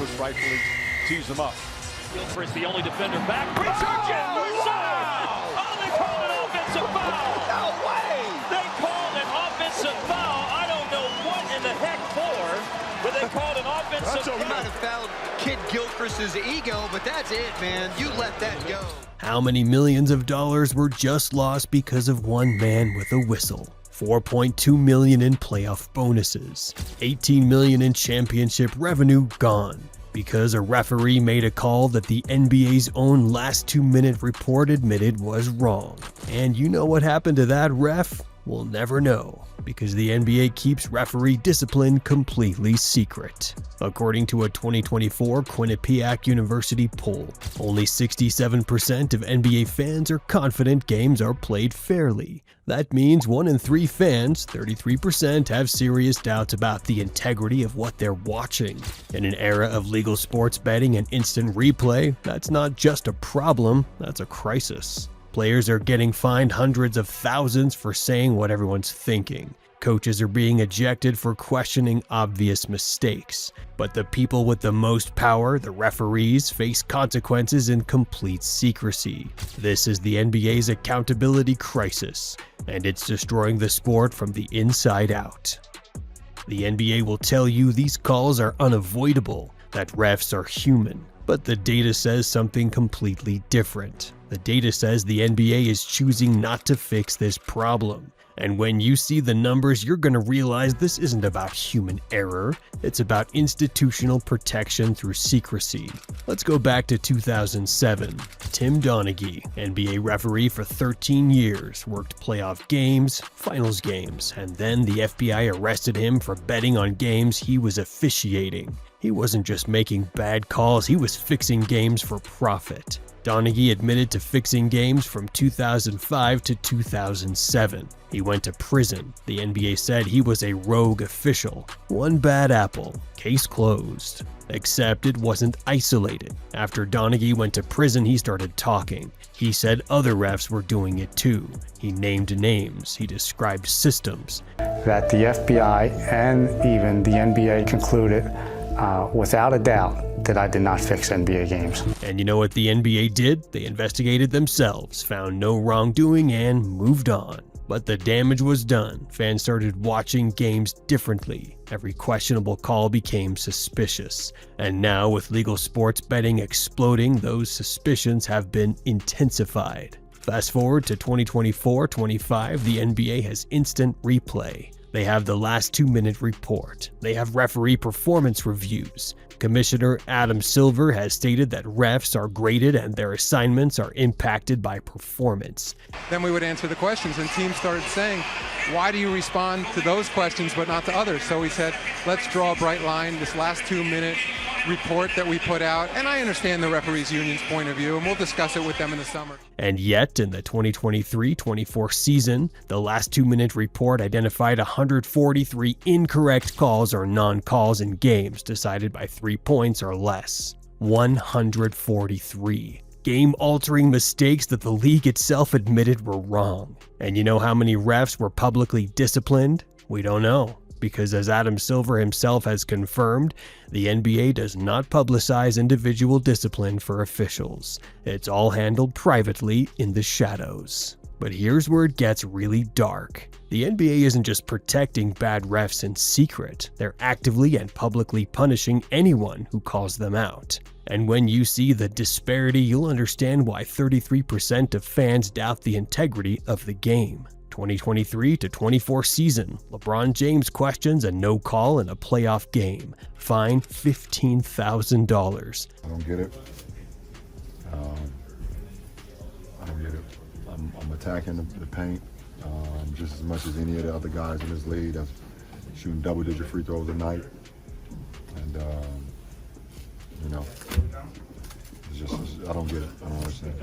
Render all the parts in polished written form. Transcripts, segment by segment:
Lewis rightfully tees him up. Gilchrist, the only defender back. Resurgent! Oh, they called an offensive foul! No way! They called an offensive foul. I don't know what in the heck for, but they called an offensive foul. You might have fouled Kid Gilchrist's ego, but that's it, man. You let that go. How many millions of dollars were just lost because of one man with a whistle? $4.2 million in playoff bonuses. $18 million in championship revenue gone because a referee made a call that the NBA's own last 2-minute report admitted was wrong. And you know what happened to that ref? We'll never know, because the NBA keeps referee discipline completely secret. According to a 2024 Quinnipiac University poll, only 67% of NBA fans are confident games are played fairly. That means 1 in 3 fans, 33%, have serious doubts about the integrity of what they're watching. In an era of legal sports betting and instant replay, that's not just a problem, that's a crisis. Players are getting fined hundreds of thousands for saying what everyone's thinking. Coaches are being ejected for questioning obvious mistakes. But the people with the most power, the referees, face consequences in complete secrecy. This is the NBA's accountability crisis, and it's destroying the sport from the inside out. The NBA will tell you these calls are unavoidable, that refs are human. But the data says something completely different. The data says the NBA is choosing not to fix this problem. And when you see the numbers, you're going to realize this isn't about human error. It's about institutional protection through secrecy. Let's go back to 2007. Tim Donaghy, NBA referee for 13 years, worked playoff games, finals games, and then the FBI arrested him for betting on games he was officiating. He wasn't just making bad calls, he was fixing games for profit. Donaghy admitted to fixing games from 2005 to 2007. He went to prison. The NBA said he was a rogue official. One bad apple. Case closed. Except it wasn't isolated. After Donaghy went to prison, he started talking. He said other refs were doing it too. He named names. He described systems. That the FBI and even the NBA concluded without a doubt that I did not fix NBA games. And you know what the NBA did? They investigated themselves, found no wrongdoing, and moved on. But the damage was done. Fans started watching games differently. Every questionable call became suspicious. And now, with legal sports betting exploding, those suspicions have been intensified. Fast forward to 2024-25, the NBA has instant replay. They have the last 2-minute report. They have referee performance reviews. Commissioner Adam Silver has stated that refs are graded and their assignments are impacted by performance. Then we would answer the questions, and teams started saying, why do you respond to those questions but not to others? So we said, let's draw a bright line, this last 2-minute report that we put out, and I understand the referees union's point of view, and we'll discuss it with them in the summer. And yet, in the 2023-24 season, the last 2-minute report identified 143 incorrect calls or non-calls in games decided by 3 points or less. 143. Game-altering mistakes that the league itself admitted were wrong. And you know how many refs were publicly disciplined? We don't know. Because as Adam Silver himself has confirmed, the NBA does not publicize individual discipline for officials. It's all handled privately in the shadows. But here's where it gets really dark. The NBA isn't just protecting bad refs in secret, they're actively and publicly punishing anyone who calls them out. And when you see the disparity, you'll understand why 33% of fans doubt the integrity of the game. 2023-24 season, LeBron James questions a no call in a playoff game. Fine $15,000. I don't get it. I don't get it. I'm attacking the paint just as much as any of the other guys in this league that's shooting double-digit free throws a night. And, it's just, I don't get it. I don't understand.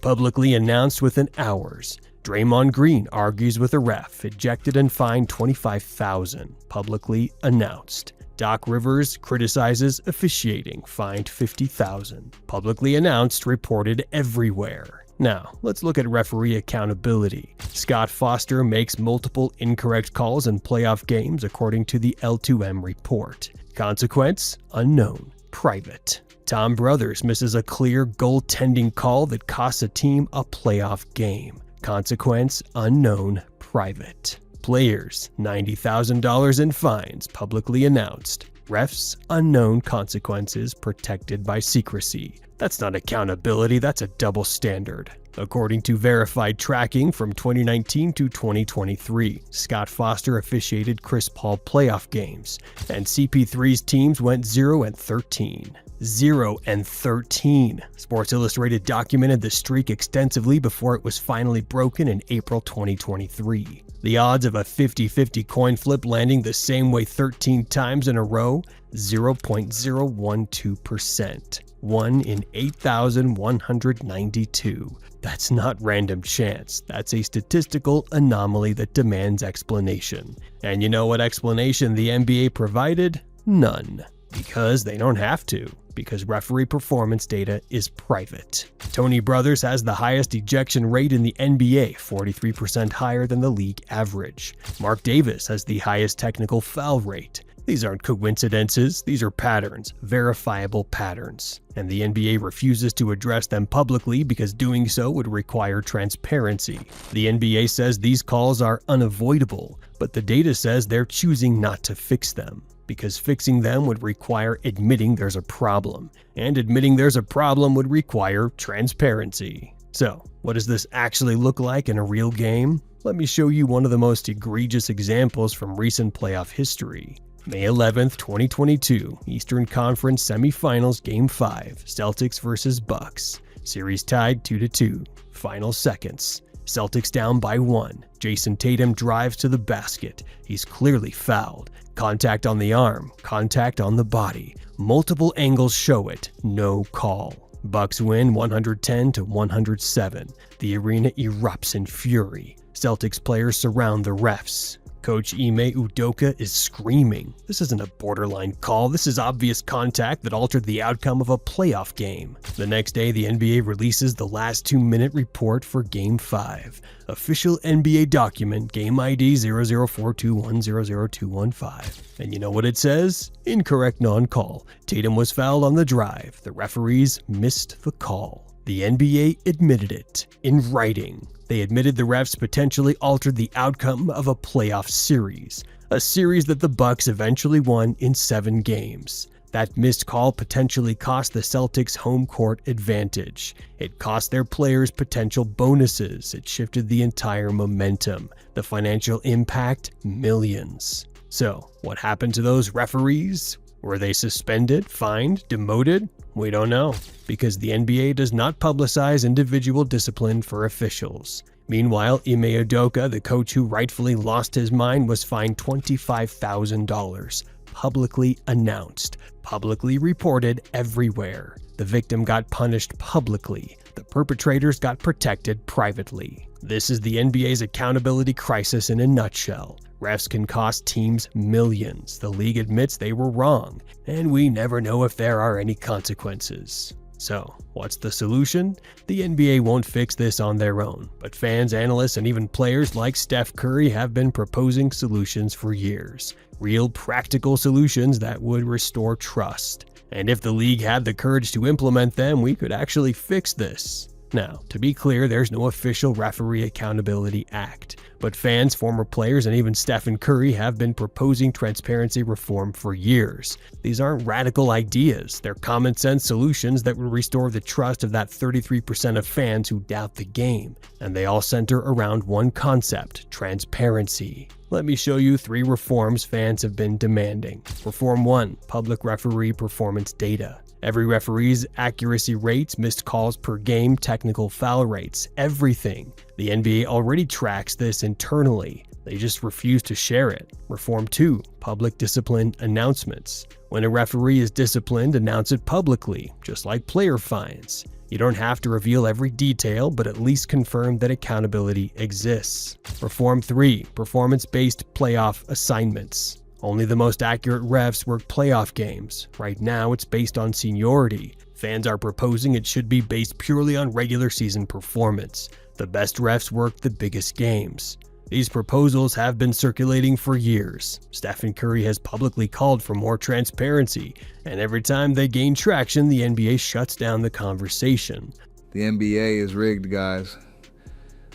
Publicly announced within hours. Draymond Green argues with a ref, ejected and fined $25,000, publicly announced. Doc Rivers criticizes officiating, fined $50,000, publicly announced, reported everywhere. Now, let's look at referee accountability. Scott Foster makes multiple incorrect calls in playoff games according to the L2M report. Consequence? Unknown. private. Tom Brothers misses a clear goaltending call that costs a team a playoff game. Consequence unknown, private. Players, $90,000 in fines publicly announced. Refs, unknown consequences protected by secrecy. That's not accountability, that's a double standard. According to verified tracking from 2019 to 2023, Scott Foster officiated Chris Paul playoff games, and CP3's teams went 0-13. 0-13. Sports Illustrated documented the streak extensively before it was finally broken in April 2023. The odds of a 50-50 coin flip landing the same way 13 times in a row, 0.012%. 1 in 8,192. That's not random chance. That's a statistical anomaly that demands explanation. And you know what explanation the NBA provided? None. Because they don't have to. Because referee performance data is private. Tony Brothers has the highest ejection rate in the NBA, 43% higher than the league average. Mark Davis has the highest technical foul rate. These aren't coincidences, these are patterns, verifiable patterns. And the NBA refuses to address them publicly because doing so would require transparency. The NBA says these calls are unavoidable, but the data says they're choosing not to fix them. Because fixing them would require admitting there's a problem, and admitting there's a problem would require transparency. So, what does this actually look like in a real game? Let me show you one of the most egregious examples from recent playoff history. May 11th, 2022, Eastern Conference Semifinals Game 5, Celtics vs. Bucks. Series tied 2-2. Final seconds. Celtics down by 1. Jayson Tatum drives to the basket. He's clearly fouled. Contact on the arm, contact on the body. Multiple angles show it. No call. Bucks win 110-107. The arena erupts in fury. Celtics players surround the refs. Coach Ime Udoka is screaming. This isn't a borderline call, this is obvious contact that altered the outcome of a playoff game. The next day, the NBA releases the last 2-minute report for Game 5. Official NBA document, game ID 0042100215. And you know what it says? Incorrect non-call. Tatum was fouled on the drive. The referees missed the call. The NBA admitted it in writing. They admitted the refs potentially altered the outcome of a playoff series, a series that the Bucks eventually won in 7 games. That missed call potentially cost the Celtics home court advantage. It cost their players potential bonuses. It shifted the entire momentum. The financial impact, millions. So, what happened to those referees? Were they suspended, fined, demoted? We don't know, because the NBA does not publicize individual discipline for officials. Meanwhile, Ime Udoka, the coach who rightfully lost his mind, was fined $25,000. Publicly announced, publicly reported everywhere. The victim got punished publicly. The perpetrators got protected privately. This is the NBA's accountability crisis in a nutshell. Refs can cost teams millions. The league admits they were wrong, and we never know if there are any consequences. So, what's the solution? The NBA won't fix this on their own, but fans, analysts, and even players like Steph Curry have been proposing solutions for years. Real practical solutions that would restore trust. And if the league had the courage to implement them, we could actually fix this. Now, to be clear, there's no official Referee Accountability Act, but fans, former players, and even Stephen Curry have been proposing transparency reform for years. These aren't radical ideas, they're common sense solutions that would restore the trust of that 33% of fans who doubt the game, and they all center around one concept: transparency. Let me show you 3 reforms fans have been demanding. Reform 1, public referee performance data. Every referee's accuracy rates, missed calls per game, technical foul rates, everything. The NBA already tracks this internally. They just refuse to share it. Reform 2, public discipline announcements. When a referee is disciplined, announce it publicly, just like player fines. You don't have to reveal every detail, but at least confirm that accountability exists. Reform 3, performance-based playoff assignments. Only the most accurate refs work playoff games. Right now, it's based on seniority. Fans are proposing it should be based purely on regular season performance. The best refs work the biggest games. These proposals have been circulating for years. Stephen Curry has publicly called for more transparency, and every time they gain traction, the NBA shuts down the conversation. The NBA is rigged, guys.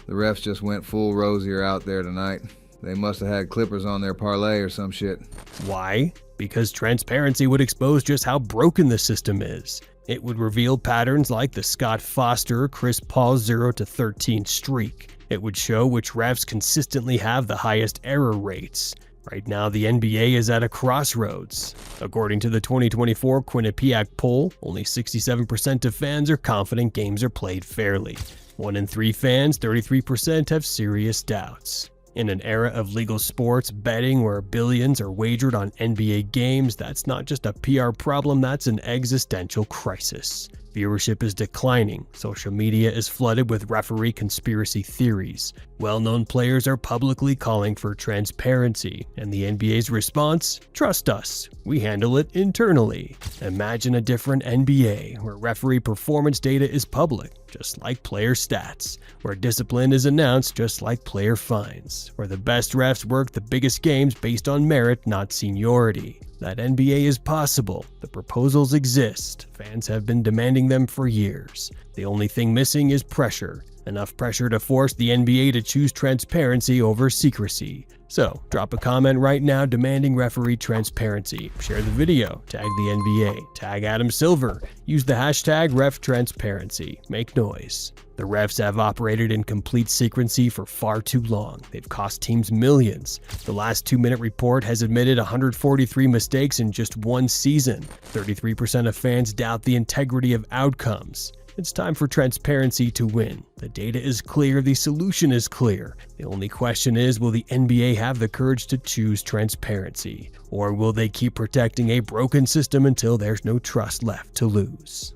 The refs just went full Rosier out there tonight. They must have had clippers on their parlay or some shit. Why? Because transparency would expose just how broken the system is. It would reveal patterns like the Scott Foster, Chris Paul 0-13 streak. It would show which refs consistently have the highest error rates. Right now, the NBA is at a crossroads. According to the 2024 Quinnipiac poll, only 67% of fans are confident games are played fairly. 1 in 3 fans, 33%, have serious doubts. In an era of legal sports betting where billions are wagered on NBA games, that's not just a PR problem, that's an existential crisis. Viewership is declining, social media is flooded with referee conspiracy theories. Well-known players are publicly calling for transparency, and the NBA's response? Trust us, we handle it internally. Imagine a different NBA, where referee performance data is public, just like player stats, where discipline is announced just like player fines, where the best refs work the biggest games based on merit, not seniority. That NBA is possible. The proposals exist. Fans have been demanding them for years. The only thing missing is pressure. Enough pressure to force the NBA to choose transparency over secrecy. So, drop a comment right now demanding referee transparency. Share the video, tag the NBA, tag Adam Silver, use the hashtag #RefTransparency. Make noise. The refs have operated in complete secrecy for far too long. They've cost teams millions. The last 2-minute report has admitted 143 mistakes in just one season. 33% of fans doubt the integrity of outcomes. It's time for transparency to win. The data is clear, the solution is clear. The only question is, will the NBA have the courage to choose transparency? Or will they keep protecting a broken system until there's no trust left to lose?